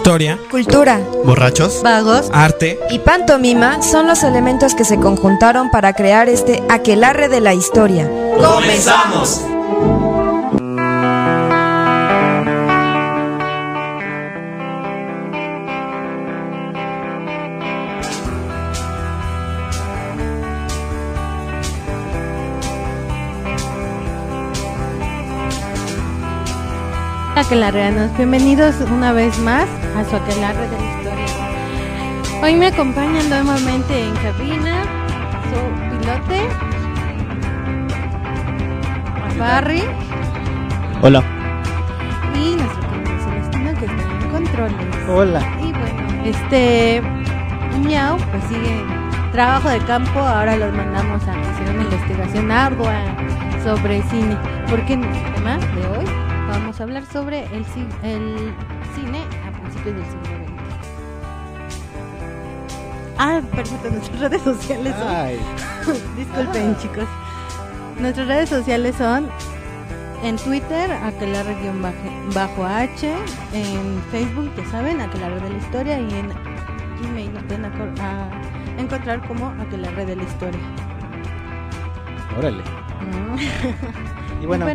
Historia, cultura, borrachos, vagos, arte y pantomima son los elementos que se conjuntaron para crear este aquelarre de la historia. ¡Comenzamos! Aquelarreanos, bienvenidos una vez más a su aquelarre de la historia. Hoy me acompañan nuevamente en cabina su pilote, Barry. Hola. Y nuestro querido Celestino, que está en controles. Hola. Y bueno, Miau, pues sigue trabajo de campo. Ahora los mandamos a hacer una investigación ardua sobre cine, porque en el tema de hoy vamos a hablar sobre el cine a principios del siglo XX. Perfecto, nuestras redes sociales son... Disculpen, chicos. Nuestras redes sociales son en Twitter, aquelarre_h, en Facebook, ya saben, aquelarre de la historia, y en Gmail nos pueden encontrar como aquelarre de la historia. Órale. Y bueno,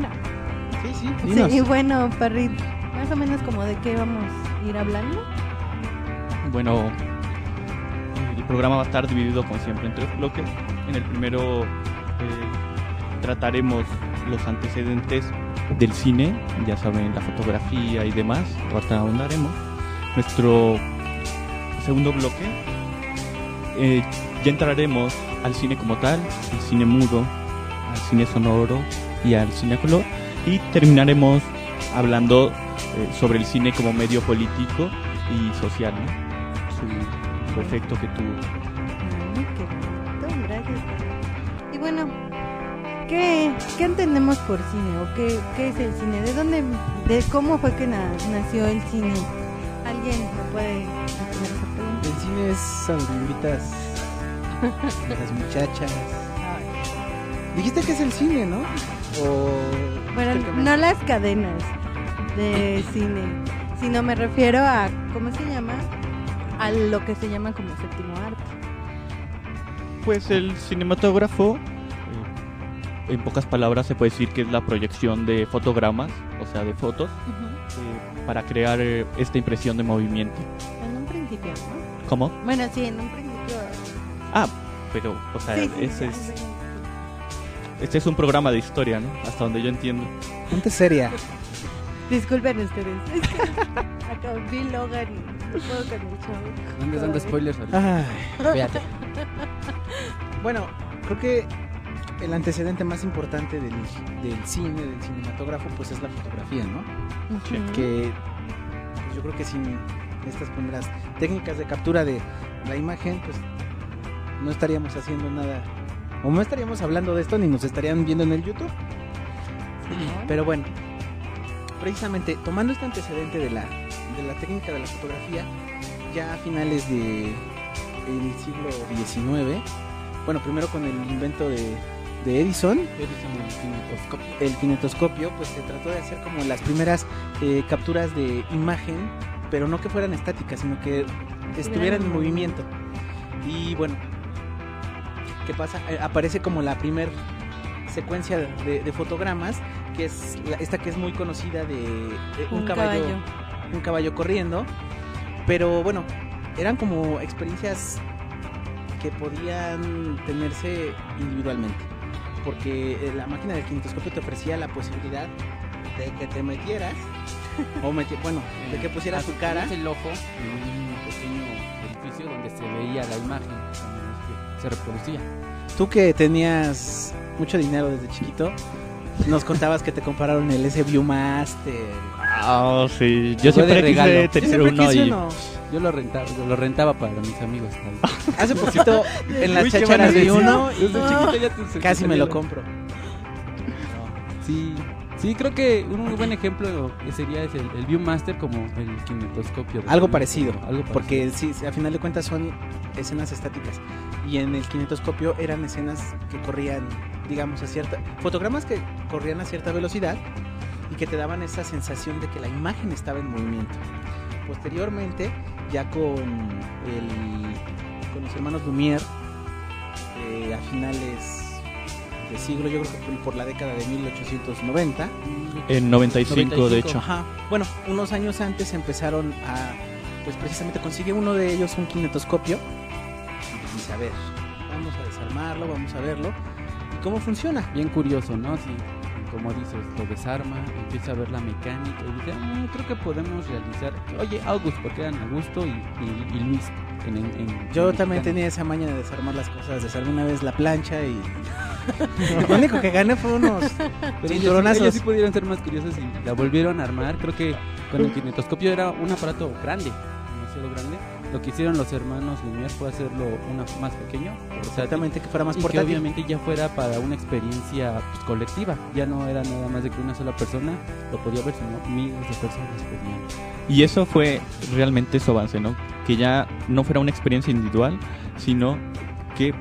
sí, y bueno, Parry, más o menos como de qué vamos a ir hablando. Bueno, el programa va a estar dividido como siempre en 3 bloques. En el primero trataremos los antecedentes del cine, ya saben, la fotografía y demás. Ahorita ahondaremos. Nuestro segundo bloque ya entraremos al cine como tal, al cine mudo, al cine sonoro y al cine a color. Y terminaremos hablando sobre el cine como medio político y social, ¿no? Su efecto que tuvo. Qué bonito, gracias. Y bueno, ¿qué entendemos por cine? ¿O qué es el cine? ¿Cómo fue que nació el cine? ¿Alguien me puede responder esa pregunta? El cine es a donde invitas a las muchachas. Dijiste que es el cine, ¿no? Bueno, no las cadenas de cine, sino me refiero a, ¿cómo se llama? A lo que se llama como séptimo arte. Pues el cinematógrafo, en pocas palabras se puede decir que es la proyección de fotogramas, o sea, de fotos, para crear esta impresión de movimiento. En un principio, ¿no? ¿Cómo? Bueno, sí, en un principio. Pero, o sea, Sí, este es un programa de historia, ¿no? Hasta donde yo entiendo. Ponte seria. Disculpen ustedes. Acá vi Logan y no puedo con el show. No andes dando spoilers ahorita. Fíjate. Bueno, creo que el antecedente más importante del cine, del cinematógrafo, pues es la fotografía, ¿no? Uh-huh. Que pues yo creo que sin estas primeras técnicas de captura de la imagen, pues no estaríamos haciendo nada, o no estaríamos hablando de esto, ni nos estarían viendo en el YouTube. Pero bueno, precisamente tomando este antecedente de la técnica de la fotografía, ya a finales del siglo XIX, bueno, primero con el invento de Edison, el kinetoscopio, pues se trató de hacer como las primeras capturas de imagen, pero no que fueran estáticas, sino que estuvieran en movimiento. Y bueno, ¿qué pasa? Aparece como la primer secuencia de fotogramas, que es esta que es muy conocida de un caballo corriendo. Pero bueno, eran como experiencias que podían tenerse individualmente, porque la máquina del kinetoscopio te ofrecía la posibilidad de que te metieras de que pusieras tu cara el ojo en un pequeño edificio donde se veía la imagen, donde se reproducía. Tú que tenías mucho dinero desde chiquito, nos contabas que te compraron el Viewmaster. Sí, yo siempre quise tener uno y... Yo lo rentaba para mis amigos. Hace poquito en las chácharas vi uno y desde chiquito ya casi me lo compro. Sí, creo que un muy buen ejemplo sería el Viewmaster como el kinetoscopio. Algo parecido, porque sí, a final de cuentas son escenas estáticas, y en el kinetoscopio eran escenas que corrían, digamos, fotogramas que corrían a cierta velocidad y que te daban esa sensación de que la imagen estaba en movimiento. posteriormente, ya con los hermanos Lumière, a finales de siglo, yo creo que por la década de 1890. En 95, de hecho. Ajá. Bueno, unos años antes empezaron a, pues precisamente consigue uno de ellos un kinetoscopio. Y dice, a ver, vamos a desarmarlo, vamos a verlo. ¿Y cómo funciona? Bien curioso, ¿no? Sí, como dices, lo desarma, empieza a ver la mecánica y dice, creo que podemos realizar. Oye, August, porque eran Augusto y Luis. Yo también tenía esa maña de desarmar las cosas. Desarmé una vez la plancha y lo único que gané fue unos cinturonazos. Ellos sí pudieron ser más curiosos y la volvieron a armar. Creo que con el kinetoscopio era un aparato grande, demasiado grande. Lo que hicieron los hermanos Lumière fue hacerlo más pequeño, exactamente, que fuera más y portátil, que obviamente ya fuera para una experiencia pues, colectiva. Ya no era nada más de que una sola persona lo podía ver, sino miles de personas podían. Y eso fue realmente su avance, ¿no? Que ya no fuera una experiencia individual, sino que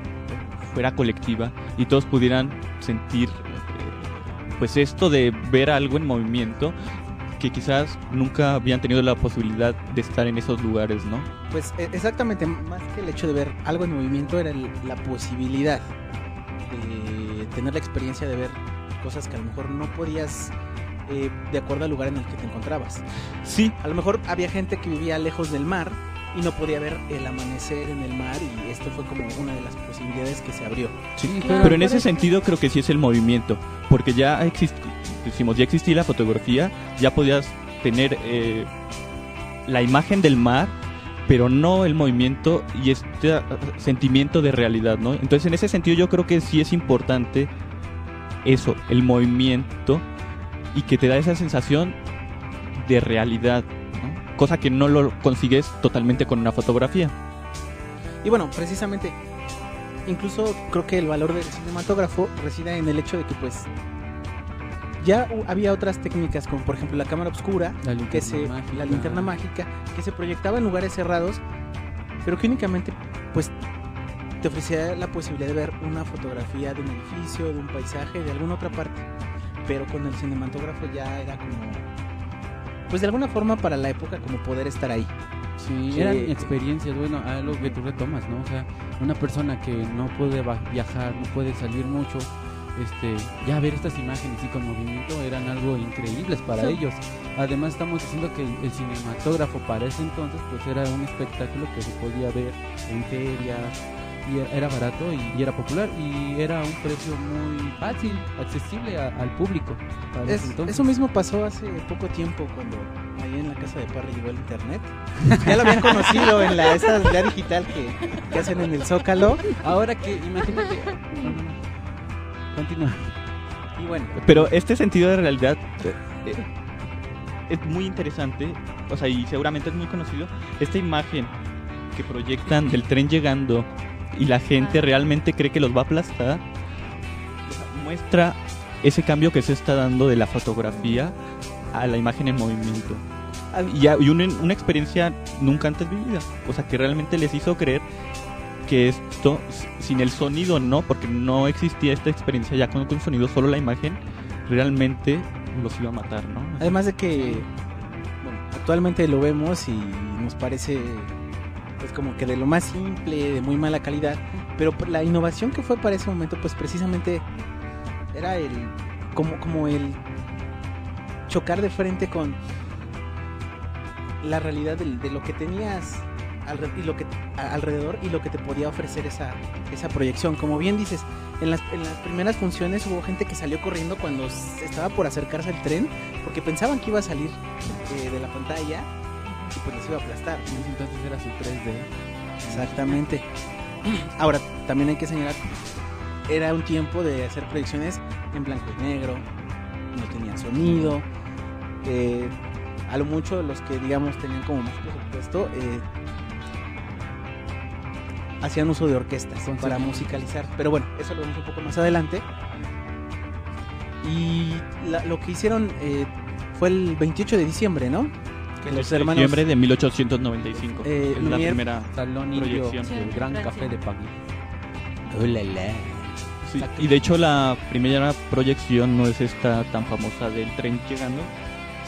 fuera colectiva y todos pudieran sentir pues esto de ver algo en movimiento, que quizás nunca habían tenido la posibilidad de estar en esos lugares, ¿no? Pues exactamente, más que el hecho de ver algo en movimiento era la posibilidad de tener la experiencia de ver cosas que a lo mejor no podías de acuerdo al lugar en el que te encontrabas. Sí. A lo mejor había gente que vivía lejos del mar y no podía ver el amanecer en el mar, y esto fue como una de las posibilidades que se abrió. Sí, claro, pero en ese sentido creo que sí es el movimiento, porque ya existía la fotografía, ya podías tener la imagen del mar, pero no el movimiento y este sentimiento de realidad, ¿no? Entonces en ese sentido yo creo que sí es importante eso, el movimiento, y que te da esa sensación de realidad, ¿no? Cosa que no lo consigues totalmente con una fotografía. Y bueno, precisamente, incluso creo que el valor del cinematógrafo reside en el hecho de que pues ya había otras técnicas, como por ejemplo la cámara oscura, la linterna mágica, que se proyectaba en lugares cerrados, pero que únicamente pues te ofrecía la posibilidad de ver una fotografía de un edificio, de un paisaje, de alguna otra parte. Pero con el cinematógrafo ya era como, pues de alguna forma para la época, como poder estar ahí. Sí, eran experiencias, bueno, algo que tú retomas, ¿no? O sea, una persona que no puede viajar, no puede salir mucho, ya ver estas imágenes y con movimiento eran algo increíbles para ellos. Además estamos diciendo que el cinematógrafo para ese entonces pues era un espectáculo que se podía ver en ferias, y era barato y era popular y era un precio muy fácil, accesible al público. Eso mismo pasó hace poco tiempo, cuando ahí en la casa de Parra llegó el internet. Ya lo habían conocido en esa realidad digital que hacen en el Zócalo. Ahora que imagínate, continúa. Y bueno, pero este sentido de realidad es muy interesante, o sea, y seguramente es muy conocido. Esta imagen que proyectan del tren llegando y la gente realmente cree que los va a aplastar, muestra ese cambio que se está dando de la fotografía a la imagen en movimiento. Y una experiencia nunca antes vivida, o sea, que realmente les hizo creer que esto, sin el sonido no, porque no existía esta experiencia ya con sonido, solo la imagen, realmente los iba a matar, ¿no? Así. Además de que, bueno, actualmente lo vemos y nos parece pues como que de lo más simple, de muy mala calidad, pero la innovación que fue para ese momento pues precisamente era como el chocar de frente con la realidad de lo que tenías alrededor y lo que te podía ofrecer esa proyección. Como bien dices, en las primeras funciones hubo gente que salió corriendo cuando estaba por acercarse al tren, porque pensaban que iba a salir de la pantalla y pues les iba a aplastar. Entonces era su 3D. Exactamente. Ahora, también hay que señalar, era un tiempo de hacer proyecciones en blanco y negro, no tenía sonido, a lo mucho los que digamos tenían como más presupuesto hacían uso de orquestas para musicalizar, pero bueno, eso lo vemos un poco más adelante. Y lo que hicieron fue el 28 de diciembre, ¿no? Que los hermanos... Diciembre de 1895. Es la primera Salón proyección. El Gran Café de París. Sí, y de hecho la primera proyección no es esta tan famosa del tren llegando,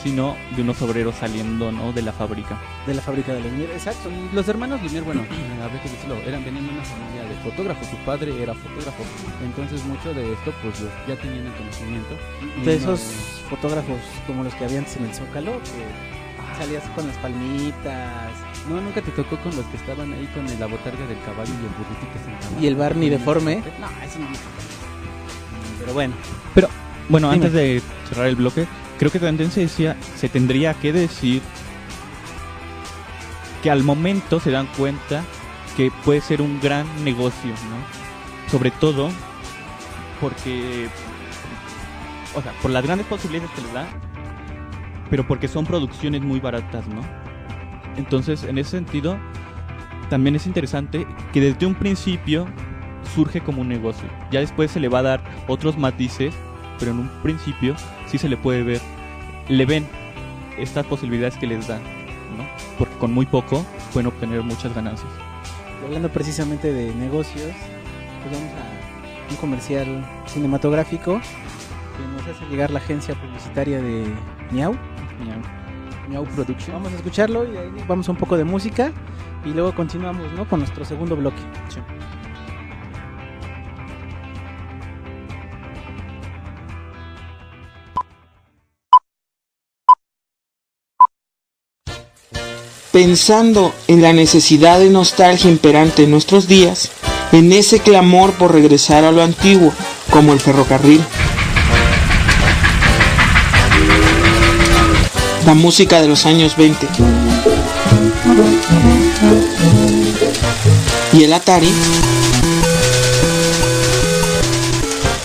sino de unos obreros saliendo, ¿no?, de la fábrica. De la fábrica de Lumière, exacto. Y los hermanos Lumière, bueno, habría que decirlo, venían de una familia de fotógrafos, su padre era fotógrafo, entonces mucho de esto pues ya tenían el conocimiento. De esos fotógrafos como los que había antes en el Zócalo, que salías con las palmitas. No, nunca te tocó con los que estaban ahí con la botarga del caballo y el burrito sentado. Y el Barney deforme. No, eso no. Pero bueno. Bueno, Dime. antes de cerrar el bloque, creo que también se tendría que decir que al momento se dan cuenta que puede ser un gran negocio, ¿no? Sobre todo porque, o sea, por las grandes posibilidades que le da, pero porque son producciones muy baratas, ¿no? Entonces, en ese sentido, también es interesante que desde un principio surge como un negocio. Ya después se le va a dar otros matices, pero en un principio sí se le puede ver, le ven estas posibilidades que les dan, ¿no? Porque con muy poco pueden obtener muchas ganancias. Y hablando precisamente de negocios, pues vamos a un comercial cinematográfico que nos hace llegar la agencia publicitaria de Miau. Miau Production. Vamos a escucharlo y de ahí vamos a un poco de música y luego continuamos, ¿no?, con nuestro segundo bloque. Sí. Pensando en la necesidad de nostalgia imperante en nuestros días, en ese clamor por regresar a lo antiguo, como el ferrocarril, la música de los años 20 y el Atari,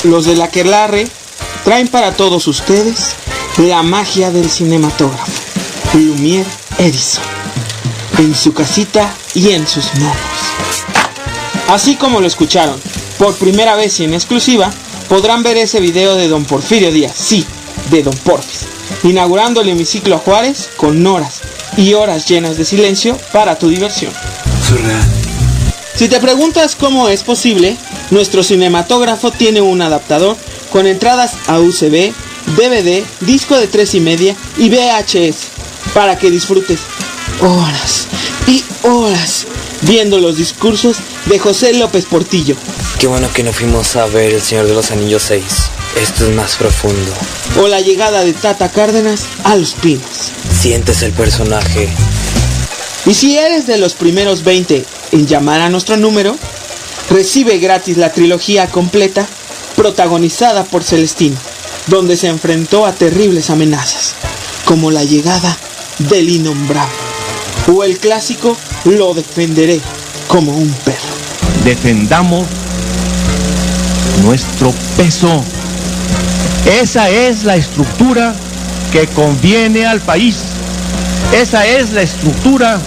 los de la Aquelarre traen para todos ustedes la magia del cinematógrafo, Lumière Edison, en su casita y en sus manos. Así como lo escucharon, por primera vez y en exclusiva, podrán ver ese video de don Porfirio Díaz, sí, de don Porfis, inaugurando el hemiciclo Juárez con horas y horas llenas de silencio para tu diversión. Surreal. Si te preguntas cómo es posible, nuestro cinematógrafo tiene un adaptador con entradas a USB, DVD, disco de 3,5 y VHS, para que disfrutes horas y horas viendo los discursos de José López Portillo. Qué bueno que no fuimos a ver El Señor de los Anillos 6. Esto es más profundo. O la llegada de Tata Cárdenas a Los Pinos. Sientes el personaje. Y si eres de los primeros 20 en llamar a nuestro número, recibe gratis la trilogía completa protagonizada por Celestino, donde se enfrentó a terribles amenazas, como la llegada del innombrable, o el clásico Lo defenderé como un perro. Defendamos nuestro peso. Esa es la estructura que conviene al país. Esa es la estructura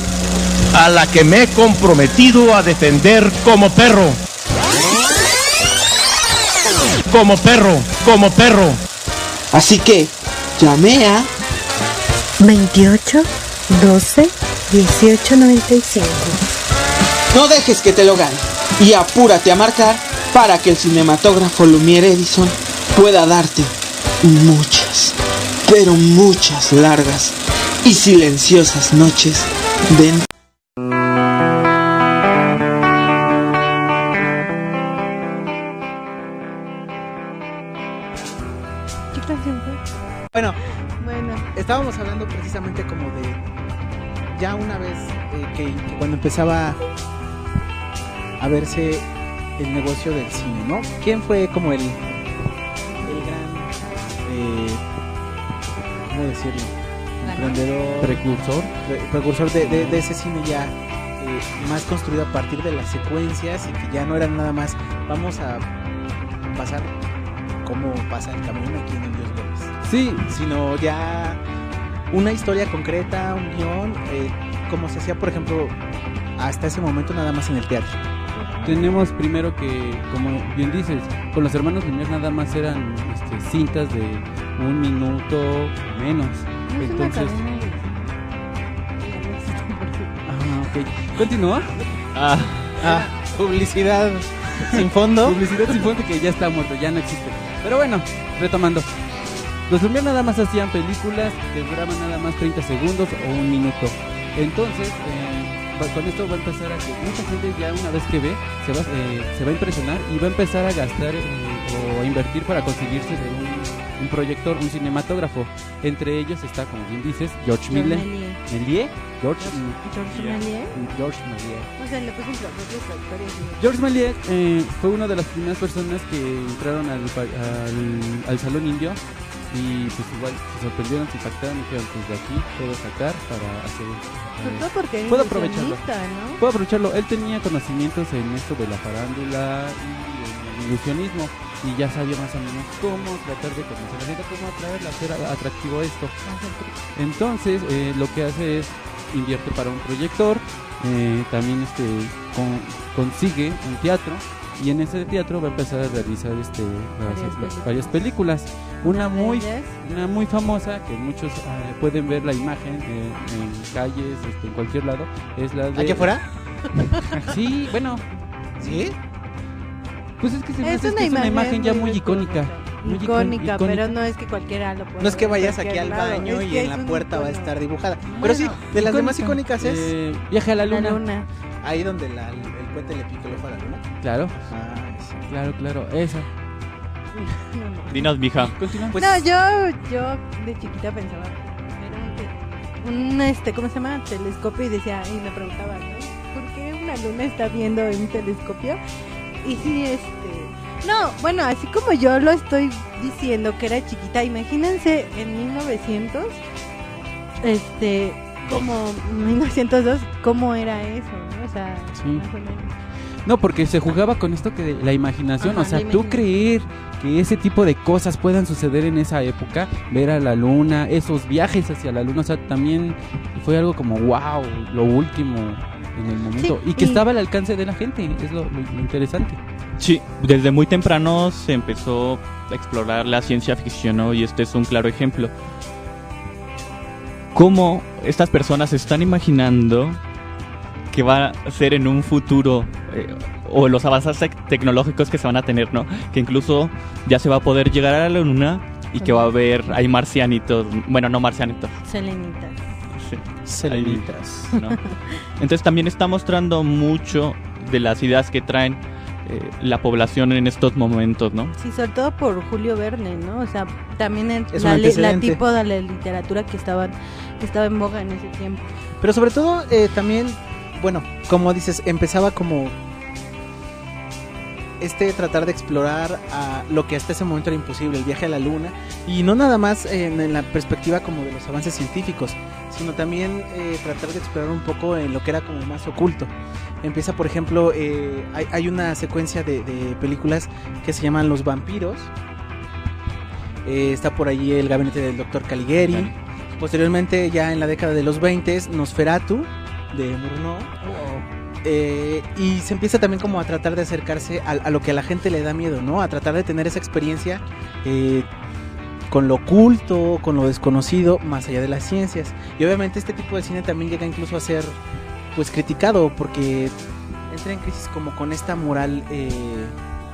a la que me he comprometido a defender como perro. Como perro, como perro. Así que, llame a 28 12 18 95. No dejes que te lo gane y apúrate a marcar para que el cinematógrafo Lumière Edison pueda darte muchas, pero muchas largas y silenciosas noches de... ¿Qué canción fue? Bueno, Bueno, estábamos hablando precisamente como de ya una vez que cuando empezaba a verse el negocio del cine, ¿no? ¿Quién fue como el gran, ¿cómo decirlo? Emprendedor, precursor de ese cine ya más construido a partir de las secuencias y que ya no eran nada más vamos a pasar como pasa el camión aquí en Indios Verdes. Sí, Sino ya una historia concreta, un guión, como se hacía, por ejemplo, hasta ese momento nada más en el teatro. tenemos primero que, como bien dices, con los hermanos Lumière nada más eran cintas de 1 minuto o menos. no es una Entonces, cadena y- ok. Continúa. Publicidad sin fondo. Publicidad sin fondo que ya está muerto, ya no existe. Pero bueno, retomando. Los Lumière nada más hacían películas que duraban nada más 30 segundos o un minuto. Entonces, con esto va a empezar a que mucha gente ya una vez que ve se va a impresionar y va a empezar a gastar o a invertir para conseguirse de un proyector, un cinematógrafo. Entre ellos está, como bien dices, Georges Méliès. Georges Méliès. O sea, le puso un propio trayectoria. Georges Méliès fue una de las primeras personas que entraron al Salón Indio. Y pues igual se sorprendieron, se impactaron y dijeron, pues de aquí puedo sacar para hacer... Sobre todo porque puedo aprovecharlo, ¿no? Puedo aprovecharlo. Él tenía conocimientos en esto de la farándula y el ilusionismo, y ya sabía más o menos cómo tratar de convencer a la gente, cómo atraerla, hacer atractivo esto. Entonces lo que hace es invierte para un proyector, también consigue un teatro, y en ese teatro va a empezar a realizar varias películas. Una muy famosa que muchos pueden ver la imagen en calles, en cualquier lado, es la de... ¿Aquí afuera? Sí, bueno. ¿Sí? Pues es que es una imagen ya muy icónica. Icónica, pero no es que cualquiera lo pueda. No es que vayas ver aquí al baño y en la puerta va a estar dibujada. Bueno, pero sí, de las demás icónicas es Viaje a la Luna. Ahí donde el cohete le pica el ojo a la luna. Claro. Sí. Claro, esa. Dinos, mija. Continúa. Pues, no, yo de chiquita pensaba era ¿cómo se llama? Telescopio, y decía, y me preguntaba, ¿no? ¿Por qué una luna está viendo en un telescopio? Y sí, no, bueno, así como yo lo estoy diciendo que era chiquita, imagínense en 1900, como 1902, ¿cómo era eso, no? O sea, sí. Más o menos. No, porque se jugaba con esto que de la imaginación, o sea, tú creer que ese tipo de cosas puedan suceder en esa época, ver a la luna, esos viajes hacia la luna, o sea, también fue algo como wow, lo último en el momento, sí, y que estaba al alcance de la gente, es lo interesante. Sí, desde muy temprano se empezó a explorar la ciencia ficción, ¿no? Y este es un claro ejemplo. Cómo estas personas están imaginando que va a ser en un futuro, o los avances tecnológicos que se van a tener, ¿no? Que incluso ya se va a poder llegar a la luna y que va a haber, hay marcianitos, bueno, no marcianitos. Selenitas. Sí. Selenitas, ¿no? Entonces también está mostrando mucho de las ideas que traen la población en estos momentos, ¿no? Sí, sobre todo por Julio Verne, ¿no? O sea, también la tipo de la literatura que estaba en boga en ese tiempo. Pero sobre todo también, bueno, como dices, empezaba como tratar de explorar a lo que hasta ese momento era imposible, el viaje a la luna, y no nada más en la perspectiva como de los avances científicos, sino también tratar de explorar un poco en lo que era como más oculto. Empieza, por ejemplo, hay una secuencia de películas que se llaman Los vampiros. Está por allí El gabinete del Dr. Caligari. Okay. Posteriormente, ya en la década de los 20, Nosferatu de Murnau. Y se empieza también como a tratar de acercarse a lo que a la gente le da miedo, ¿no? A tratar de tener esa experiencia con lo oculto, con lo desconocido, más allá de las ciencias. Y obviamente este tipo de cine también llega incluso a ser pues criticado, porque entra en crisis como con esta moral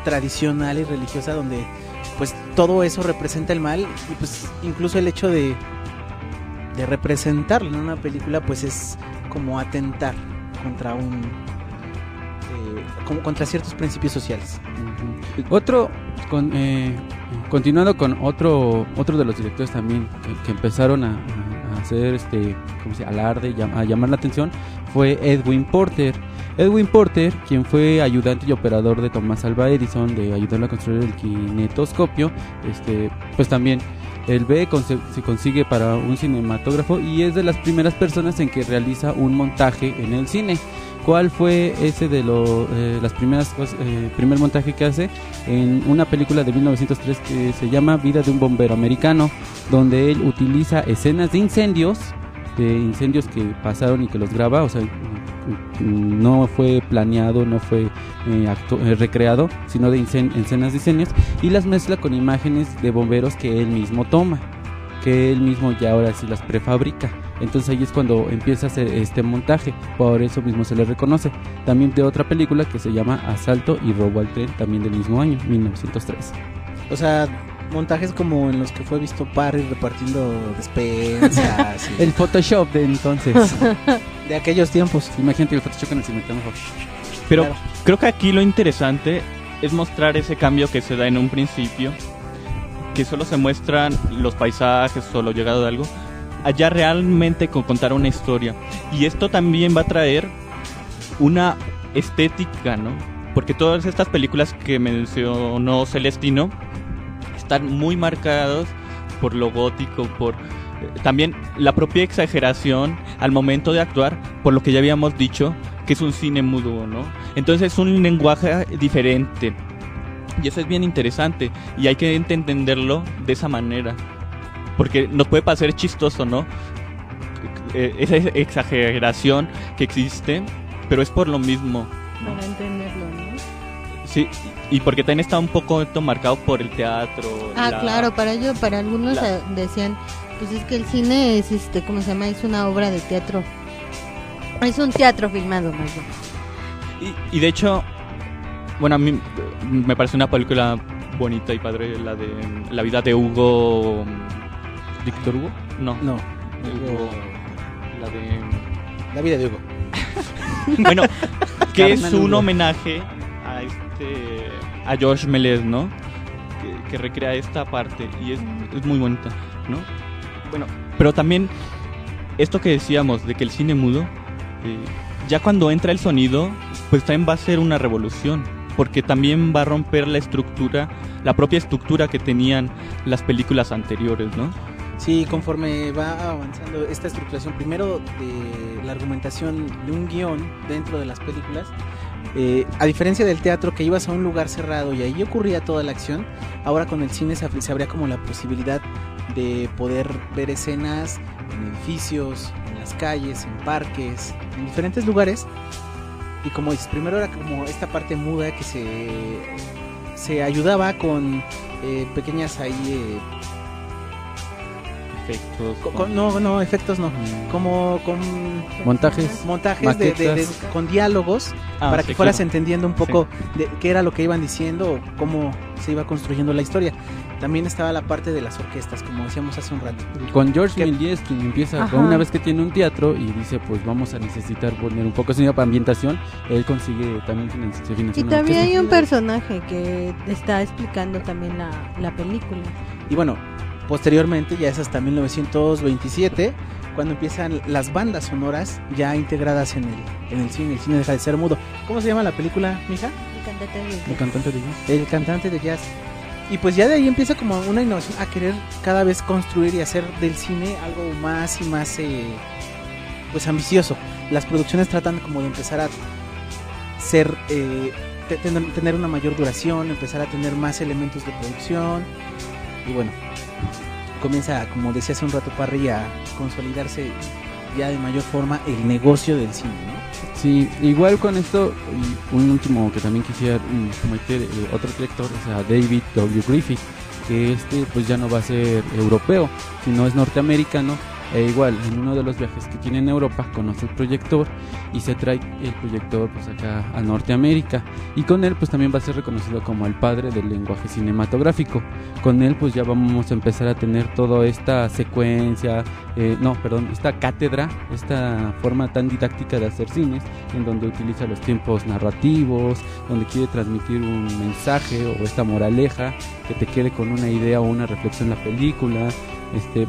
tradicional y religiosa, donde pues todo eso representa el mal, y pues incluso el hecho de representarlo en una película pues es como atentar contra contra ciertos principios sociales. Continuando con otro de los directores también que empezaron a hacer alarde, a llamar la atención, fue Edwin Porter. Edwin Porter, quien fue ayudante y operador de Thomas Alva Edison, de ayudarle a construir el kinetoscopio, pues también él se consigue para un cinematógrafo, y es de las primeras personas en que realiza un montaje en el cine. ¿Cuál fue ese de las primeras cosas, primer montaje que hace? En una película de 1903 que se llama Vida de un bombero americano, donde él utiliza escenas de incendios que pasaron y que los graba, o sea, no fue planeado, no fue recreado, sino de escenas de incendios, y las mezcla con imágenes de bomberos que él mismo toma, que él mismo ya ahora sí las prefabrica. Entonces ahí es cuando empieza a hacer este montaje, por eso mismo se le reconoce. También de otra película que se llama Asalto y robo al tren, también del mismo año, 1903. O sea, montajes como en los que fue visto Parry repartiendo despensas. El Photoshop de entonces. De aquellos tiempos. Imagínate el Photoshop en el cinematógrafo. Pero Claro. creo que aquí lo interesante es mostrar ese cambio que se da en un principio, que solo se muestran los paisajes o lo llegado de algo, allá realmente con contar una historia. Y esto también va a traer una estética, ¿no? Porque todas estas películas que mencionó Celestino están muy marcados por lo gótico, por también la propia exageración al momento de actuar, por lo que ya habíamos dicho, que es un cine mudo, ¿no? Entonces es un lenguaje diferente. Y eso es bien interesante. Y hay que entenderlo de esa manera. Porque nos puede parecer chistoso, ¿no? Esa exageración que existe, pero es por lo mismo, ¿no? Para entenderlo, ¿no? Sí, y porque también está un poco marcado por el teatro. Claro, para algunos decían, pues es que el cine es, ¿cómo se llama? Es una obra de teatro. Es un teatro filmado, más bien. Y de hecho, bueno, a mí me parece una película bonita y padre, la de La vida de Hugo. ¿Víctor Hugo? No. Hugo. La de... La vida de Hugo. Bueno, que es Carmen un Hugo. homenaje a George Méliès, ¿no? Que recrea esta parte y es muy bonita, ¿no? Bueno, pero también esto que decíamos de que el cine mudo, ya cuando entra el sonido, pues también va a ser una revolución, porque también va a romper la estructura, la propia estructura que tenían las películas anteriores, ¿no? Sí, conforme va avanzando esta estructuración, primero de la argumentación de un guión dentro de las películas, a diferencia del teatro que ibas a un lugar cerrado y ahí ocurría toda la acción, ahora con el cine se abría como la posibilidad de poder ver escenas en edificios, en las calles, en parques, en diferentes lugares. Y como dices, primero era como esta parte muda que se ayudaba con pequeñas ahí... efectos. No, efectos no. Como con Montajes. Montajes con diálogos para que sí, fueras claro. entendiendo un poco de qué era lo que iban diciendo o cómo se iba construyendo la historia. También estaba la parte de las orquestas, como decíamos hace un rato. Con George Que- Méliès, quien empieza Ajá. con una vez que tiene un teatro y dice, pues vamos a necesitar poner un poco de sonido para ambientación, él consigue también se financia Y una también hay orquesta. un personaje que está explicando también la película. Y bueno, posteriormente, ya es hasta 1927, cuando empiezan las bandas sonoras ya integradas en el cine. El cine deja de ser mudo. ¿Cómo se llama la película, mija? El cantante de jazz. El cantante de jazz. Y pues ya de ahí empieza como una innovación a querer cada vez construir y hacer del cine algo más y más pues ambicioso. Las producciones tratan como de empezar a ser tener una mayor duración, empezar a tener más elementos de producción. Y bueno, comienza, como decía hace un rato Parry, a consolidarse ya de mayor forma el negocio del cine, ¿no? Sí, igual con esto, y un último que también quisiera meter, otro director, o sea, David W. Griffith, que pues ya no va a ser europeo, sino es norteamericano. E igual, en uno de los viajes que tiene en Europa, conoce el proyector y se trae el proyector pues acá a Norteamérica. Y con él pues también va a ser reconocido como el padre del lenguaje cinematográfico. Con él pues ya vamos a empezar a tener toda esta secuencia, esta cátedra, esta forma tan didáctica de hacer cines, en donde utiliza los tiempos narrativos, donde quiere transmitir un mensaje o esta moraleja, que te quede con una idea o una reflexión la película.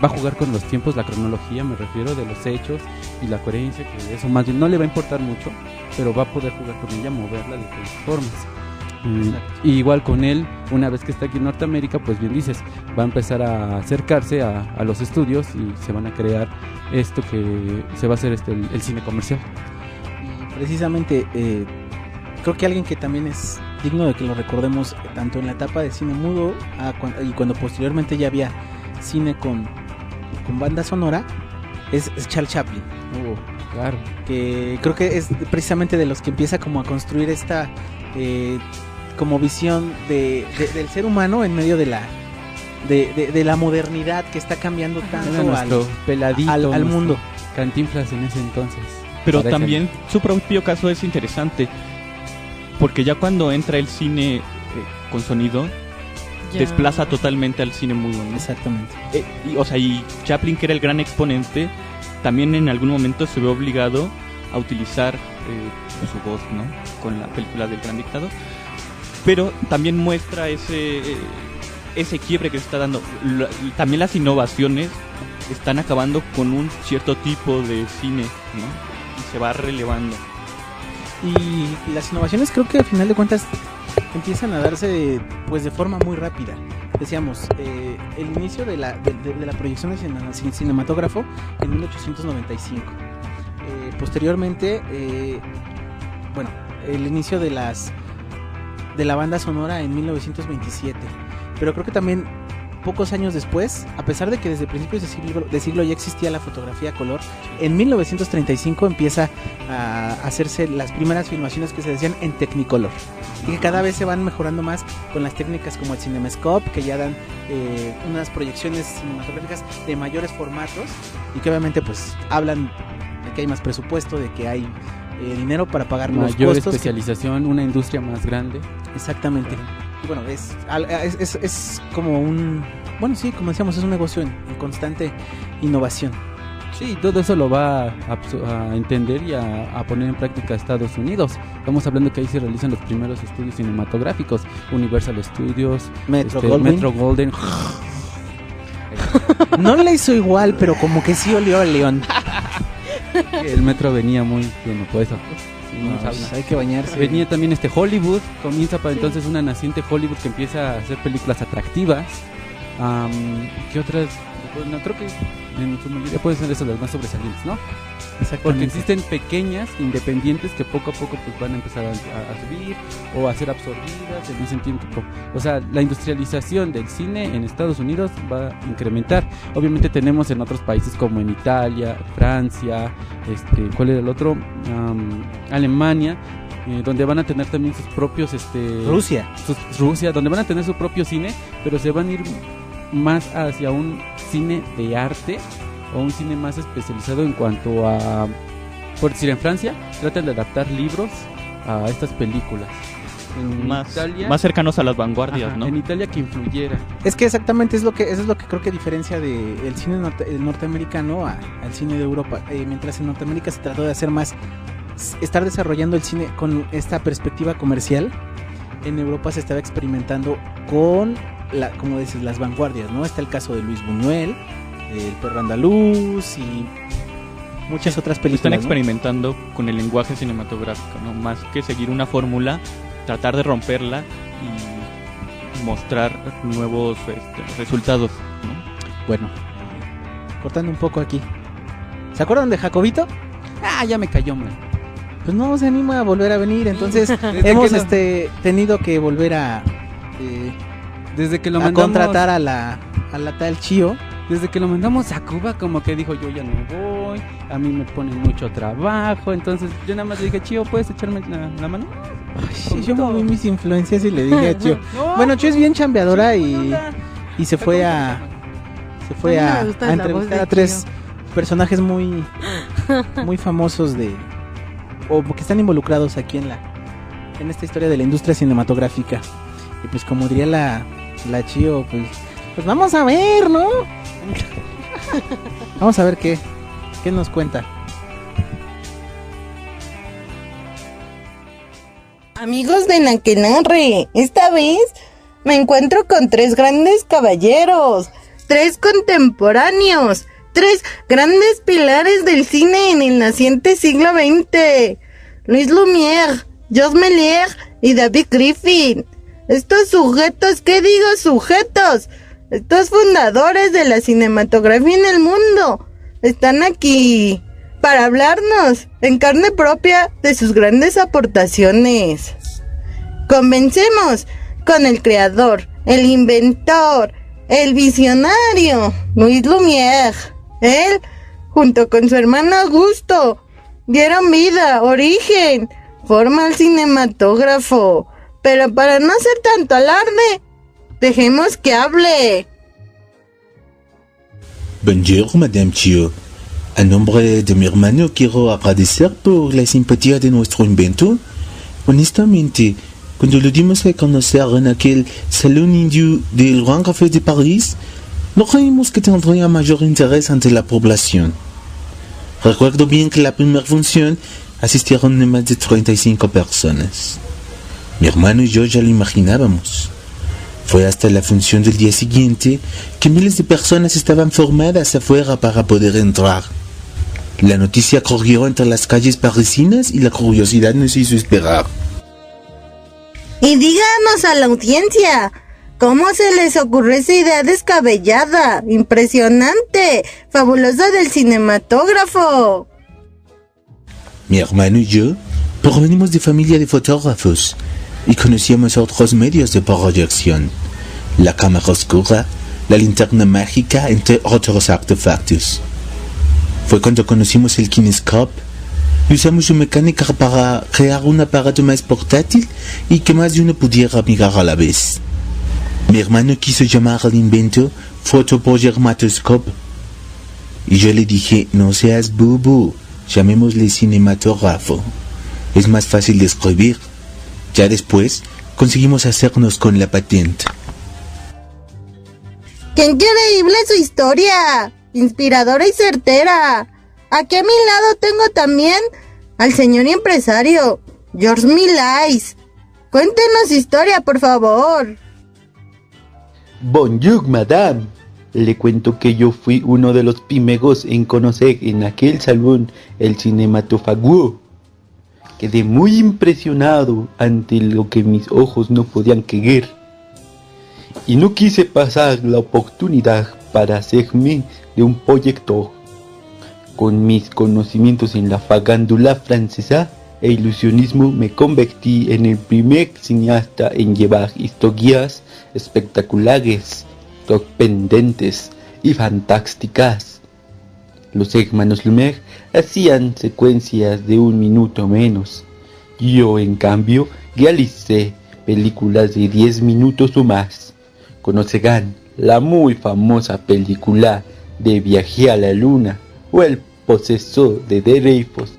Va a jugar con los tiempos, la cronología, me refiero, de los hechos y la coherencia, que eso más bien no le va a importar mucho, pero va a poder jugar con ella, moverla de todas formas. Y igual con él, una vez que está aquí en Norteamérica, pues bien dices, va a empezar a acercarse a los estudios y se van a crear esto que se va a hacer el cine comercial. Y precisamente creo que alguien que también es digno de que lo recordemos tanto en la etapa de cine mudo y cuando posteriormente ya había cine con banda sonora es Charles Chaplin. Claro. Que creo que es precisamente de los que empieza como a construir esta como visión del ser humano en medio de la modernidad que está cambiando tanto al mundo. Cantinflas en ese entonces. Pero Parece. también su propio caso es interesante, porque ya cuando entra el cine con sonido, desplaza totalmente al cine mudo, ¿no? Exactamente. Y Chaplin, que era el gran exponente, también en algún momento se ve obligado a utilizar su voz, ¿no? Con la película del Gran Dictador. Pero también muestra ese quiebre que se está dando. También las innovaciones están acabando con un cierto tipo de cine, ¿no? Y se va relevando. Y las innovaciones creo que al final de cuentas empiezan a darse pues de forma muy rápida. Decíamos, el inicio de la proyección de cinematógrafo en 1895. Posteriormente, el inicio de la banda sonora en 1927. Pero creo que también pocos años después, a pesar de que desde principios de siglo ya existía la fotografía a color, en 1935 empieza a hacerse las primeras filmaciones que se decían en Technicolor, y que cada vez se van mejorando más con las técnicas como el CinemaScope, que ya dan unas proyecciones cinematográficas de mayores formatos, y que obviamente pues hablan de que hay más presupuesto, de que hay dinero para pagar los costos. Mayor especialización, una industria más grande. Exactamente. Y bueno, es como un... Bueno, sí, como decíamos, es un negocio en constante innovación. Sí, todo eso lo va a entender y a poner en práctica Estados Unidos. Estamos hablando que ahí se realizan los primeros estudios cinematográficos. Universal Studios, Metro Golden. No le hizo igual, pero como que sí olió al león. El Metro venía muy bien, por eso. Pues hay que bañarse. Venía también Hollywood, comienza para entonces una naciente Hollywood que empieza a hacer películas atractivas. ¿Qué otras? Bueno, creo que en su mayoría pueden ser esas las más sobresalientes, ¿no? Porque existen pequeñas, independientes, que poco a poco pues van a empezar a subir o a ser absorbidas en ese tiempo. O sea, la industrialización del cine en Estados Unidos va a incrementar. Obviamente tenemos en otros países como en Italia, Francia, ¿cuál era el otro? Alemania, donde van a tener también sus propios... Rusia, donde van a tener su propio cine, pero se van a ir más hacia un cine de arte o un cine más especializado en cuanto a, por decir, en Francia tratan de adaptar libros a estas películas. En Italia, más cercanos a las vanguardias, ¿no? En Italia que influyera. Es que exactamente eso es lo que creo que diferencia del cine norteamericano al cine de Europa. Mientras en Norteamérica se trató de hacer más, estar desarrollando el cine con esta perspectiva comercial, en Europa se estaba experimentando con como dices, las vanguardias, ¿no? Está el caso de Luis Buñuel, El perro andaluz y muchas otras películas. Están experimentando con el lenguaje cinematográfico, ¿no? Más que seguir una fórmula, tratar de romperla y mostrar nuevos resultados, ¿no? Bueno, cortando un poco aquí. ¿Se acuerdan de Jacobito? Ya me cayó, man. Pues no se anima a volver a venir, entonces hemos tenido que volver a desde que lo mandamos, contratar a la tal Chío. Desde que lo mandamos a Cuba, como que dijo, yo ya no voy, a mí me ponen mucho trabajo, entonces yo nada más le dije, Chío, ¿puedes echarme la mano? Ay, yo moví mis influencias y le dije a Chío. Bueno, Chío es bien chambeadora y se fue a entrevistar a 3 personajes muy famosos o que están involucrados aquí en esta historia de la industria cinematográfica. Y pues como diría la Chío, pues vamos a ver, ¿no? Vamos a ver qué nos cuenta. Amigos de Naquelarre, esta vez me encuentro con 3 grandes caballeros, 3 contemporáneos, 3 grandes pilares del cine en el naciente siglo XX. Luis Lumière, Georges Méliès y David Griffin. Estos sujetos, ¿qué digo sujetos? Estos fundadores de la cinematografía en el mundo están aquí para hablarnos en carne propia de sus grandes aportaciones. Comencemos con el creador, el inventor, el visionario, Luis Lumière. Él, junto con su hermano Augusto, dieron vida, origen, forma al cinematógrafo. Pero para no hacer tanto alarde, dejemos que hable. Bonjour, Madame Chío. A nombre de mi hermano quiero agradecer por la simpatía de nuestro inventor. Honestamente, cuando lo dimos a conocer en aquel salón indio del Grand Café de París, no creímos que tendría mayor interés ante la población. Recuerdo bien que la primera función asistieron más de 35 personas. Mi hermano y yo ya lo imaginábamos. Fue hasta la función del día siguiente que miles de personas estaban formadas afuera para poder entrar. La noticia corrió entre las calles parisinas y la curiosidad nos hizo esperar. Y díganos a la audiencia, ¿cómo se les ocurre esa idea descabellada, impresionante, fabulosa del cinematógrafo? Mi hermano y yo provenimos de familia de fotógrafos y conocíamos otros medios de proyección, la cámara oscura, la linterna mágica, entre otros artefactos. Fue cuando conocimos el kinescope y usamos su mecánica para crear un aparato más portátil y que más de uno pudiera mirar a la vez. Mi hermano quiso llamar al invento fotoproyectoscope y yo le dije, no seas bobo, llamémosle cinematógrafo, es más fácil de escribir. Ya después conseguimos hacernos con la patente. ¡Qué increíble su historia! Inspiradora y certera. Aquí a mi lado tengo también al señor empresario, George Milais. Cuéntenos historia, por favor. Bonjour, madame. Le cuento que yo fui uno de los primeros en conocer en aquel salón el cinematógrafo. Quedé muy impresionado ante lo que mis ojos no podían creer. Y no quise pasar la oportunidad para hacerme de un proyector. Con mis conocimientos en la farándula francesa e ilusionismo me convertí en el primer cineasta en llevar historias espectaculares, sorprendentes y fantásticas. Los hermanos Lumière hacían secuencias de 1 minuto menos. Yo, en cambio, realicé películas de 10 minutos o más. Conocerán la muy famosa película de Viaje a la Luna o El Posesor de Dreyfus.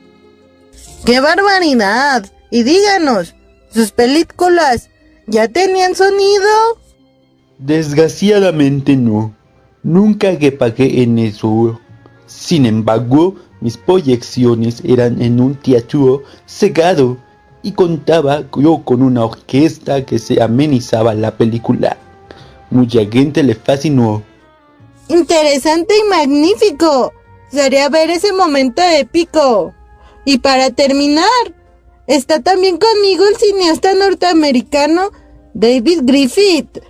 ¡Qué barbaridad! Y díganos, ¿sus películas ya tenían sonido? Desgraciadamente no. Nunca reparé en eso. Sin embargo, mis proyecciones eran en un teatro cerrado y contaba yo con una orquesta que se amenizaba la película. Mucha gente le fascinó. Interesante y magnífico. Sería ver ese momento épico. Y para terminar, está también conmigo el cineasta norteamericano David Griffith,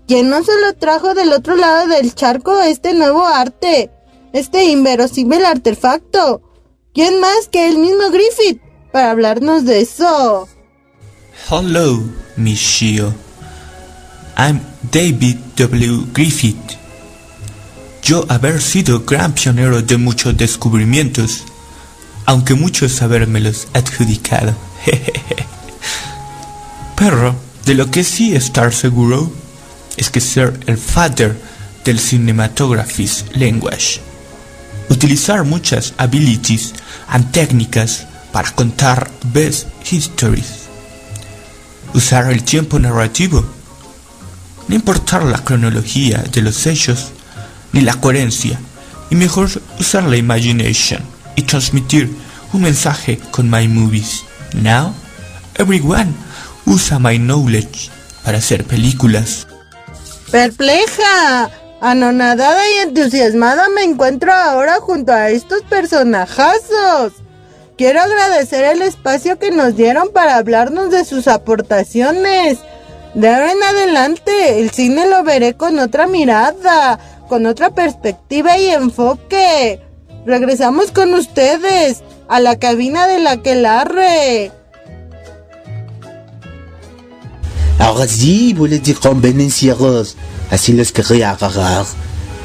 quien no solo trajo del otro lado del charco este nuevo arte, este inverosímil artefacto. ¿Quién más que el mismo Griffith para hablarnos de eso? Hello, Michio. I'm David W. Griffith. Yo haber sido gran pionero de muchos descubrimientos, aunque muchos habérmelos adjudicado. Pero de lo que sí estar seguro es que ser el father del cinematography's language. Utilizar muchas abilities and técnicas para contar best histories. Usar el tiempo narrativo. No importar la cronología de los hechos ni la coherencia, y mejor usar la imagination y transmitir un mensaje con my movies. Now, everyone usa my knowledge para hacer películas. Perpleja, anonadada y entusiasmada me encuentro ahora junto a estos personajazos. Quiero agradecer el espacio que nos dieron para hablarnos de sus aportaciones. De ahora en adelante, el cine lo veré con otra mirada, con otra perspectiva y enfoque. Regresamos con ustedes a la cabina de la Aquelarre. Ahora sí, bolas de convenenciados. Así los querría agarrar.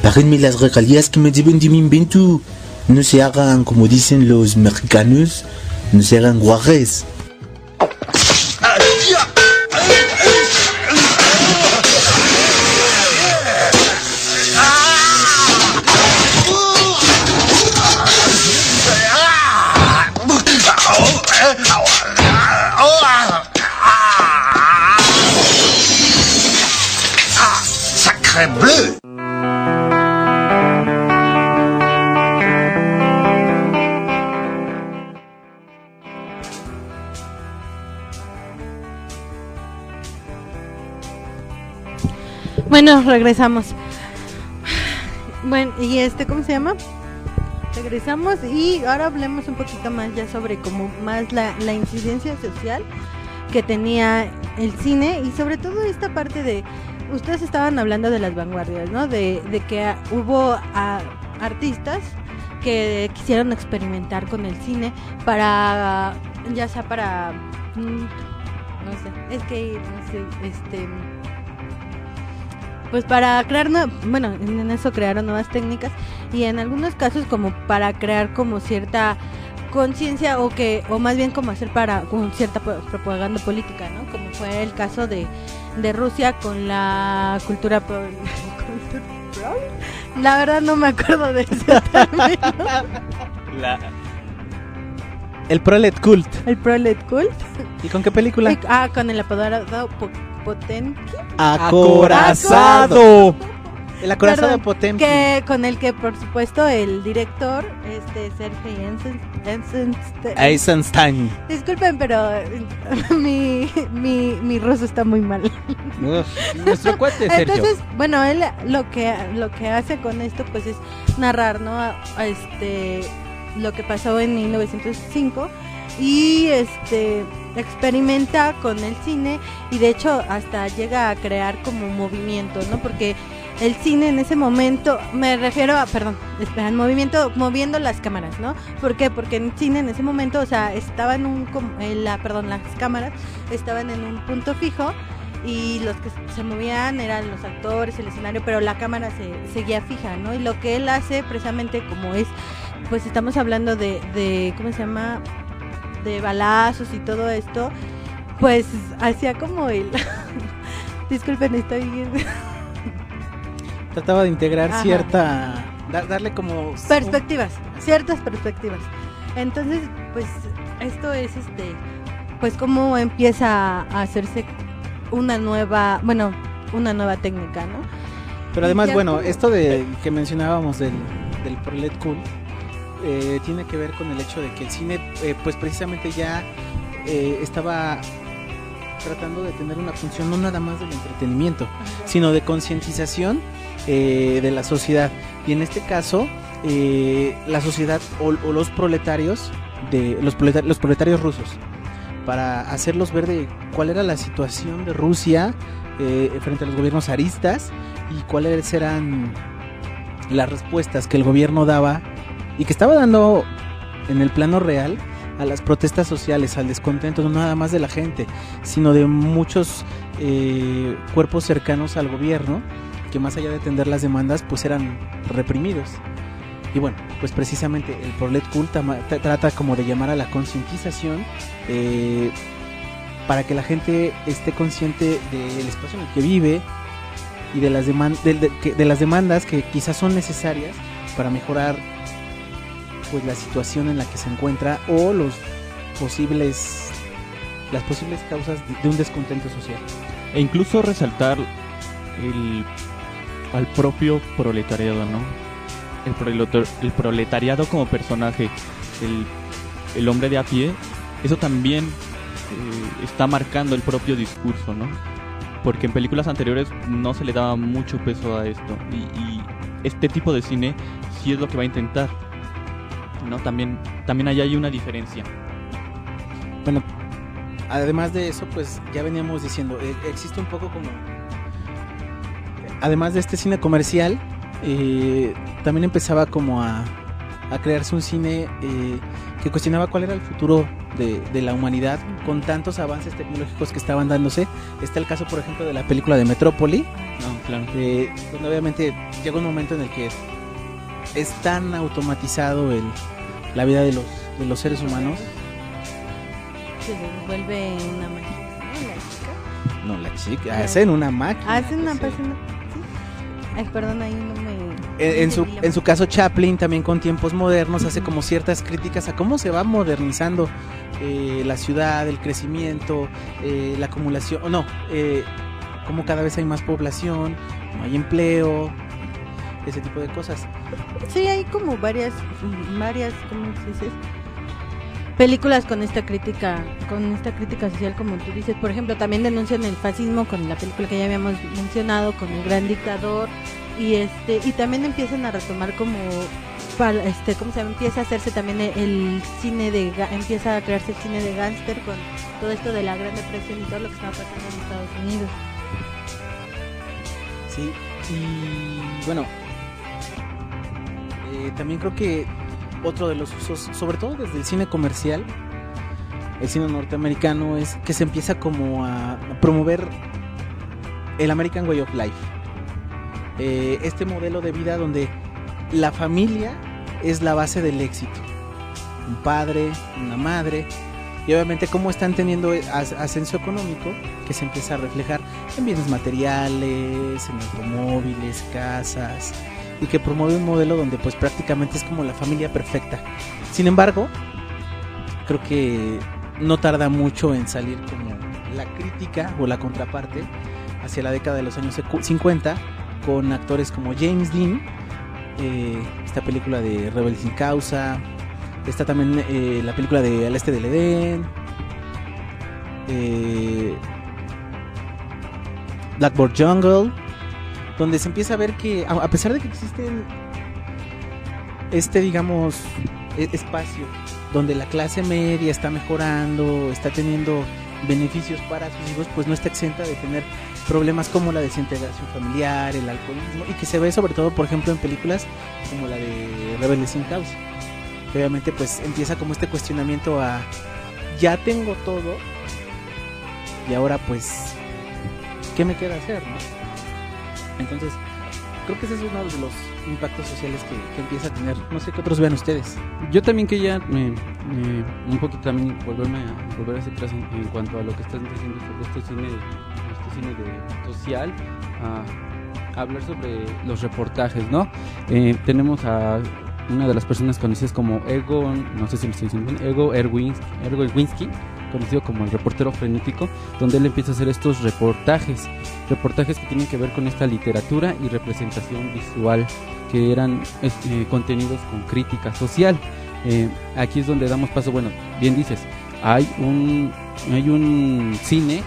Páguenme las regalías que me deben de mi invento. No se hagan, como dicen los mexicanos, no se hagan guajes. bleu. Bueno, regresamos. Bueno, y ¿cómo se llama? Regresamos y ahora hablemos un poquito más ya sobre como más la incidencia social que tenía el cine y sobre todo esta parte de, ustedes estaban hablando de las vanguardias, ¿no? De que hubo artistas que quisieron experimentar con el cine para, ya sea para, no sé, es que, no sé, pues para crear, bueno, en eso crearon nuevas técnicas y en algunos casos como para crear como cierta conciencia o más bien como hacer con cierta propaganda política, ¿no? Como fue el caso de Rusia con la cultura la verdad no me acuerdo de ese término. El Prolet Cult. El Prolet Cult. ¿Y con qué película? Con el apoderado Potemkin. Acorazado. El acorazado Potemkin. Que con el que por supuesto el director Sergei Eisenstein. Disculpen, pero mi ruso está muy mal. Nuestro cuate Sergio. Entonces, bueno, él lo que hace con esto pues es narrar, ¿no? Lo que pasó en 1905 y experimenta con el cine y de hecho hasta llega a crear como movimiento, ¿no? Porque el cine en ese momento, me refiero a, el movimiento moviendo las cámaras, ¿no? ¿Por qué? Porque el cine en ese momento, o sea, estaba las cámaras estaban en un punto fijo y los que se movían eran los actores, el escenario, pero la cámara seguía fija, ¿no? Y lo que él hace precisamente como es, pues estamos hablando de ¿cómo se llama? De balazos y todo esto, pues hacía como el disculpen, estoy bien. Trataba de integrar darle como ciertas perspectivas. Entonces, pues esto es pues cómo empieza a hacerse una nueva técnica, ¿no? Pero además, bueno, esto de que mencionábamos del Prolet Cult tiene que ver con el hecho de que el cine pues precisamente ya estaba tratando de tener una función no nada más del entretenimiento, sino de concientización de la sociedad. Y en este caso la sociedad o los proletarios los proletarios rusos, para hacerlos ver de cuál era la situación de Rusia frente a los gobiernos zaristas y cuáles eran las respuestas que el gobierno daba y que estaba dando en el plano real a las protestas sociales, al descontento no nada más de la gente, sino de muchos cuerpos cercanos al gobierno que más allá de atender las demandas pues eran reprimidos. Y bueno, pues precisamente el Prolet Cult trata como de llamar a la concientización para que la gente esté consciente del espacio en el que vive y de las demandas que quizás son necesarias para mejorar pues la situación en la que se encuentra o las posibles causas de un descontento social. E incluso resaltar al propio proletariado, ¿no? El proletariado como personaje, el hombre de a pie, eso también está marcando el propio discurso, ¿no? Porque en películas anteriores no se le daba mucho peso a esto y este tipo de cine sí es lo que va a intentar, ¿no? También ahí hay una diferencia. Bueno, además de eso, pues ya veníamos diciendo, existe un poco como, además de este cine comercial, también empezaba como a crearse un cine que cuestionaba cuál era el futuro de la humanidad con tantos avances tecnológicos que estaban dándose. Está el caso, por ejemplo, de la película de Metrópoli, claro. Donde obviamente llega un momento en el que es tan automatizado la vida de los seres humanos. Se vuelve una máquina, ¿no? La chica. Hacen una máquina. Hacen una persona. Ay, perdón, ahí no me... En su caso, Chaplin también con tiempos modernos hace como ciertas críticas a cómo se va modernizando la ciudad, el crecimiento, la acumulación, cómo cada vez hay más población, no hay empleo, ese tipo de cosas. Sí, hay como varias, ¿cómo se dice? Películas con esta crítica social, como tú dices. Por ejemplo, también denuncian el fascismo con la película que ya habíamos mencionado, con El Gran Dictador, y también empiezan a retomar como ¿cómo se llama? Empieza a hacerse también el cine empieza a crearse el cine de gángster con todo esto de la Gran Depresión y todo lo que estaba pasando en Estados Unidos. Sí, y bueno, también creo que otro de los usos, sobre todo desde el cine comercial, el cine norteamericano, es que se empieza como a promover el American Way of Life, este modelo de vida donde la familia es la base del éxito, un padre, una madre, y obviamente cómo están teniendo ascenso económico, que se empieza a reflejar en bienes materiales, en automóviles, casas, y que promueve un modelo donde pues prácticamente es como la familia perfecta. Sin embargo, creo que no tarda mucho en salir como la crítica o la contraparte hacia la década de los años 50, con actores como James Dean, esta película de Rebelde sin Causa, está también la película de Al Este del Edén, Blackboard Jungle, donde se empieza a ver que a pesar de que existen digamos espacio donde la clase media está mejorando, está teniendo beneficios para sus hijos, pues no está exenta de tener problemas como la desintegración familiar, el alcoholismo, y que se ve sobre todo, por ejemplo, en películas como la de Rebelde sin Causa. Obviamente pues empieza como este cuestionamiento a ya tengo todo y ahora pues ¿qué me queda hacer, no? Entonces creo que ese es uno de los impactos sociales que empieza a tener. No sé qué otros vean ustedes. Yo también quería un poquito también volver hacia atrás en cuanto a lo que estás diciendo sobre este cine social, a hablar sobre los reportajes, ¿no? Tenemos a una de las personas conocidas como Egon, no sé si lo estoy diciendo bien, Ego Erwinski, conocido como el reportero frenético, donde él empieza a hacer estos reportajes que tienen que ver con esta literatura y representación visual, que eran contenidos con crítica social. Aquí es donde damos paso, bueno, bien dices, hay un cine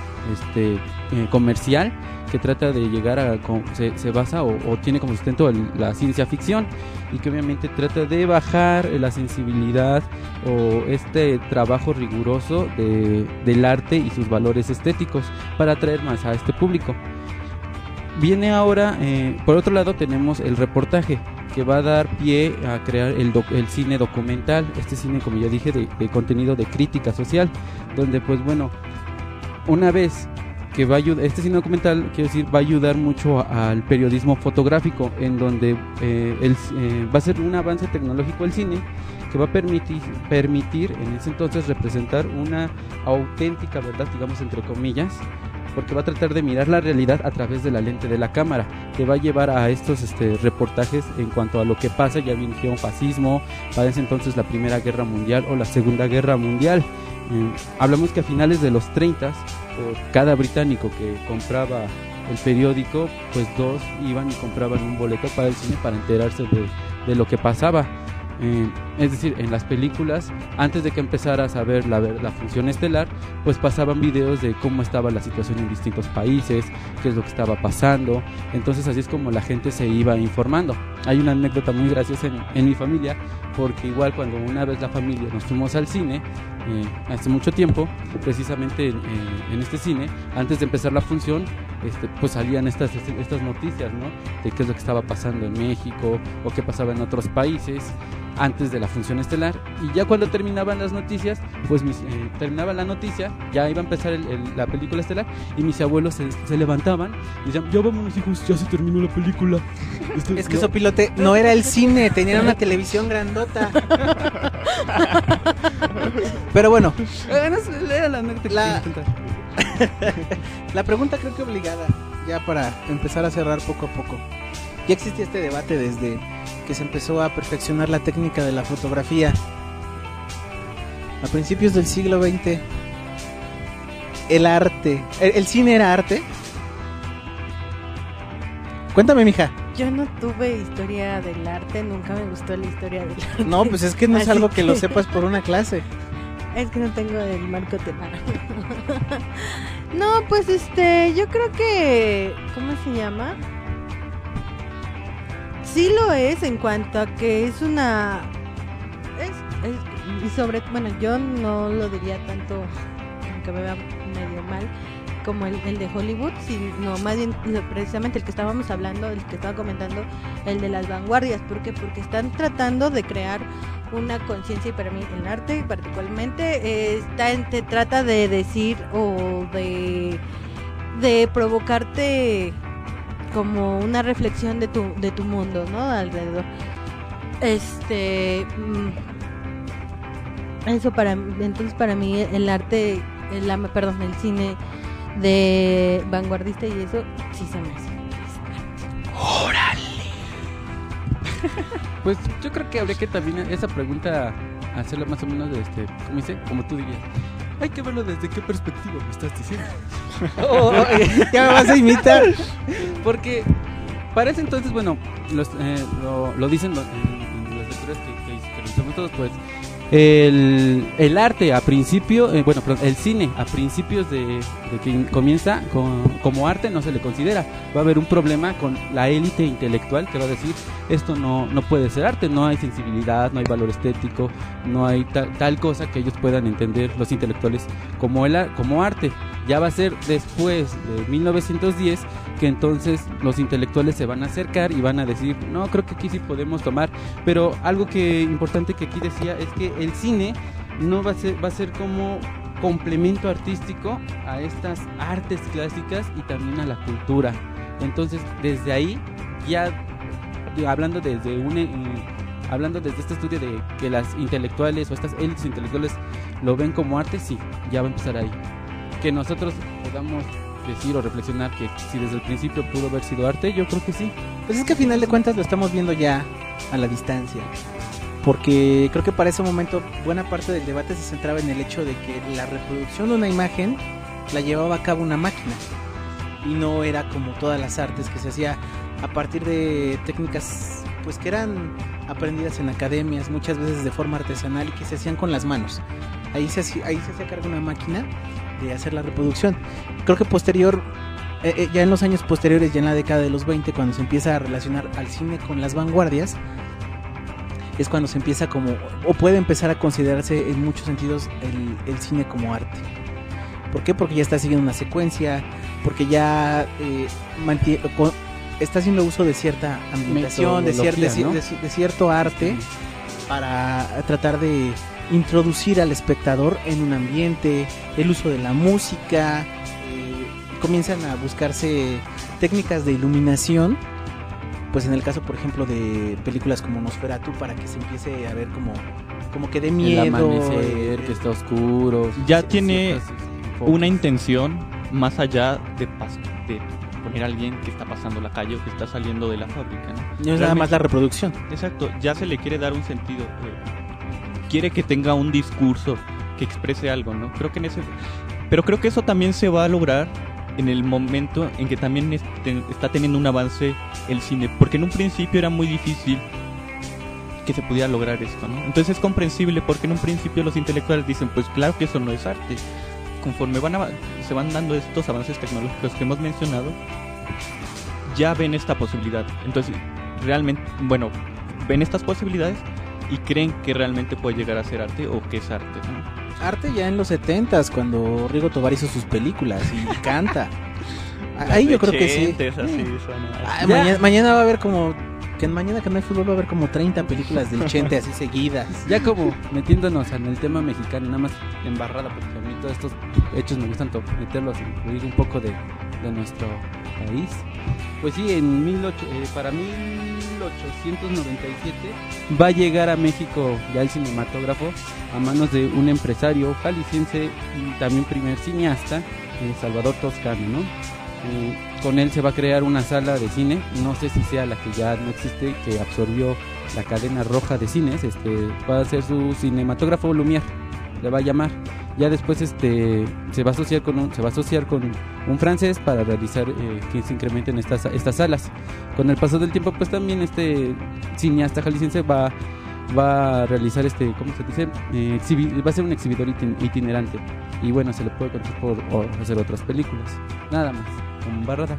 comercial que trata de llegar a, se basa o tiene como sustento la ciencia ficción, y que obviamente trata de bajar la sensibilidad o este trabajo riguroso del arte y sus valores estéticos para atraer más a este público. Viene ahora, por otro lado tenemos el reportaje, que va a dar pie a crear el cine documental, este cine, como ya dije, de contenido de crítica social, donde pues bueno, una vez que va a ayudar, este cine documental, quiero decir, va a ayudar mucho al periodismo fotográfico, en donde va a ser un avance tecnológico el cine que va a permitir en ese entonces representar una auténtica verdad, digamos entre comillas, porque va a tratar de mirar la realidad a través de la lente de la cámara, que va a llevar a estos reportajes en cuanto a lo que pasa. Ya viene un fascismo, para ese entonces la Primera Guerra Mundial o la Segunda Guerra Mundial. Hablamos que a finales de los 30, por cada británico que compraba el periódico, pues 2 iban y compraban un boleto para el cine para enterarse de lo que pasaba. Es decir, en las películas, antes de que empezaras a ver la función estelar, pues pasaban videos de cómo estaba la situación en distintos países, qué es lo que estaba pasando. Entonces así es como la gente se iba informando. Hay una anécdota muy graciosa en mi familia, porque igual cuando una vez la familia nos fuimos al cine, hace mucho tiempo, precisamente en este cine, antes de empezar la función, pues salían estas noticias, ¿no? De qué es lo que estaba pasando en México o qué pasaba en otros países antes de la función estelar. Y ya cuando terminaban las noticias, pues terminaba la noticia, ya iba a empezar la película estelar, y mis abuelos se levantaban y decían: ya vámonos, hijos, ya se terminó la película. Es que Sopilote no era el cine, tenía una televisión grandota. Pero bueno, la pregunta creo que obligada, ya para empezar a cerrar poco a poco. Ya existía este debate desde que se empezó a perfeccionar la técnica de la fotografía. A principios del siglo XX, el cine era arte. Cuéntame, mija. Yo no tuve historia del arte, nunca me gustó la historia del arte. No, pues es que no es Así algo que lo sepas por una clase. Es que no tengo el marco temático. No, pues yo creo que... ¿Cómo se llama? Sí lo es en cuanto a que es una... y sobre... Bueno, yo no lo diría tanto, aunque me vea medio mal, como el de Hollywood, sino más bien precisamente el que estábamos hablando, el que estaba comentando, el de las vanguardias. ¿Por qué? Porque están tratando de crear una conciencia, y para mí el arte particularmente te trata de decir o de provocarte como una reflexión de tu mundo, ¿no? Alrededor. Eso para mí el arte, el cine de vanguardista y eso sí se me hace. ¡Órale! Pues yo creo que habría que también esa pregunta hacerla más o menos ¿cómo dice? Como tú dirías. Hay que verlo desde qué perspectiva me estás diciendo. Ya me vas a imitar. Porque para ese entonces, bueno, lo dicen los lectores que lo hicimos todos, pues el arte a principio, el cine a principios de que comienza como arte no se le considera. Va a haber un problema con la élite intelectual que va a decir esto no puede ser arte, no hay sensibilidad, no hay valor estético, no hay tal cosa que ellos puedan entender los intelectuales como arte. Ya va a ser después de 1910 que entonces los intelectuales se van a acercar y van a decir, no, creo que aquí sí podemos tomar. Pero algo importante que aquí decía es que el cine no va a ser como complemento artístico a estas artes clásicas y también a la cultura. Entonces, desde ahí, ya hablando desde este estudio de que las intelectuales o estas élites intelectuales lo ven como arte, sí, ya va a empezar ahí. Que nosotros podamos decir o reflexionar que si desde el principio pudo haber sido arte, yo creo que sí. Pues es que a final de cuentas lo estamos viendo ya a la distancia, porque creo que para ese momento buena parte del debate se centraba en el hecho de que la reproducción de una imagen la llevaba a cabo una máquina y no era como todas las artes que se hacía a partir de técnicas pues que eran aprendidas en academias, muchas veces de forma artesanal y que se hacían con las manos. Ahí se hacía cargo una máquina de hacer la reproducción. Creo que ya en los años posteriores, ya en la década de los 20, cuando se empieza a relacionar al cine con las vanguardias, es cuando se empieza o puede empezar a considerarse en muchos sentidos el cine como arte. ¿Por qué? Porque ya está siguiendo una secuencia, porque ya está haciendo uso de cierta ambientación, de cierto arte, para tratar de introducir al espectador en un ambiente, el uso de la música, comienzan a buscarse técnicas de iluminación, pues en el caso por ejemplo de películas como Nosferatu, para que se empiece a ver como que de miedo, el amanecer, que está oscuro, ya tiene una intención más allá de poner a alguien que está pasando la calle o que está saliendo de la fábrica, ¿no? No es nada más la reproducción. Exacto, ya se le quiere dar un sentido, quiere que tenga un discurso que exprese algo, ¿no? Pero creo que eso también se va a lograr en el momento en que también está teniendo un avance el cine, porque en un principio era muy difícil que se pudiera lograr esto, ¿no? Entonces es comprensible porque en un principio los intelectuales dicen, pues claro que eso no es arte. Conforme se van dando estos avances tecnológicos que hemos mencionado, ya ven esta posibilidad. Entonces, realmente, ven estas posibilidades y creen que realmente puede llegar a ser arte o que es arte, ¿no? Arte ya en los 70s, cuando Rigo Tobar hizo sus películas y canta. Ahí yo creo que sí. Mañana va a haber mañana que no hay fútbol va a haber como 30 películas del Chente así seguidas. Ya como metiéndonos en el tema mexicano, nada más embarrada, porque a mí todos estos hechos me gustan meterlos, incluir un poco de nuestro país. Pues sí, para 1897 va a llegar a México ya el cinematógrafo a manos de un empresario jalisciense y también primer cineasta, Salvador Toscano, ¿no? Con él se va a crear una sala de cine, no sé si sea la que ya no existe, que absorbió la cadena roja de cines, va a ser su cinematógrafo Lumière, le va a llamar. Ya después se va a asociar con un francés para realizar que se incrementen estas salas. Con el paso del tiempo, pues también este cineasta jalisciense va a realizar ¿cómo se dice? Va a ser un exhibidor itinerante. Y bueno, se le puede contar por hacer otras películas. Nada más, con Barrada.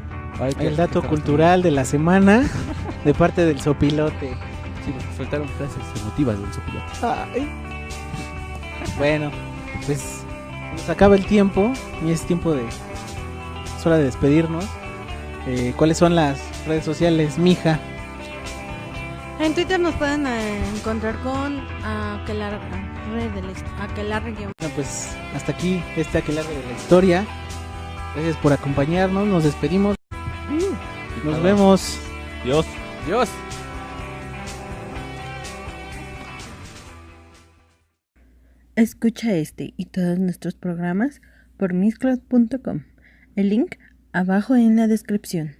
El dato cultural de la semana de parte del Sopilote. Sí, pues faltaron frases emotivas del Sopilote. Ay. Bueno, pues nos acaba el tiempo y es hora de despedirnos. ¿Cuáles son las redes sociales, mija? En Twitter nos pueden encontrar con Aquelarre. Bueno, pues hasta aquí Aquelarre de la historia. Gracias por acompañarnos, nos despedimos. Nos vemos. Dios. Escucha este y todos nuestros programas por mixcloud.com. El link abajo en la descripción.